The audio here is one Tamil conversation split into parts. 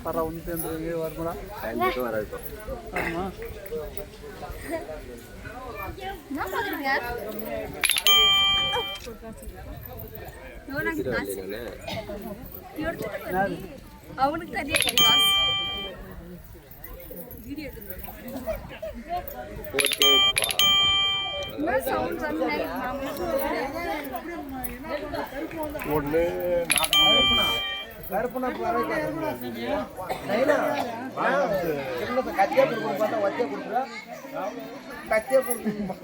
para un tiempo de வருமா வராது ஆமா என்ன பாக்குறீங்க நோனாக்கு காசு அவனுக்கு தனியா காசு வீடியோ எடுத்து என்ன சவுண்ட் வந்து ஒண்ணு கருப்புனா போறே நைனா சின்னத கத்தியா குடுங்க பார்த்தா வத்தியா குடுக்குறா கத்தியா குடுங்க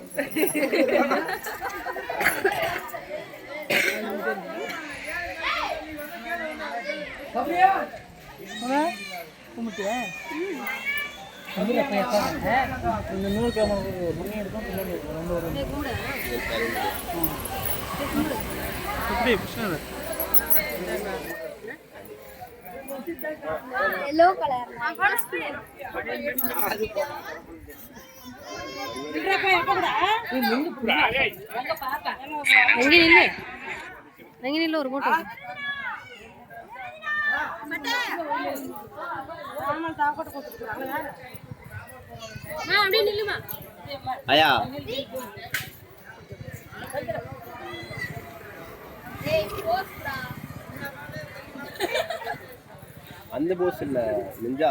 அப்படியே மகா கும்பிட்டியா கம்பில பேசாத இந்த 100 கிலோ மணி எடுக்கும் பின்னாடி ரெண்டு வரும் இப்படி புஷ்ணா yellow color எங்க ஒரு போட்டோ அப்படியே நில்லுமா ஐயா அந்த போஸ் இல்ல நிஞ்சா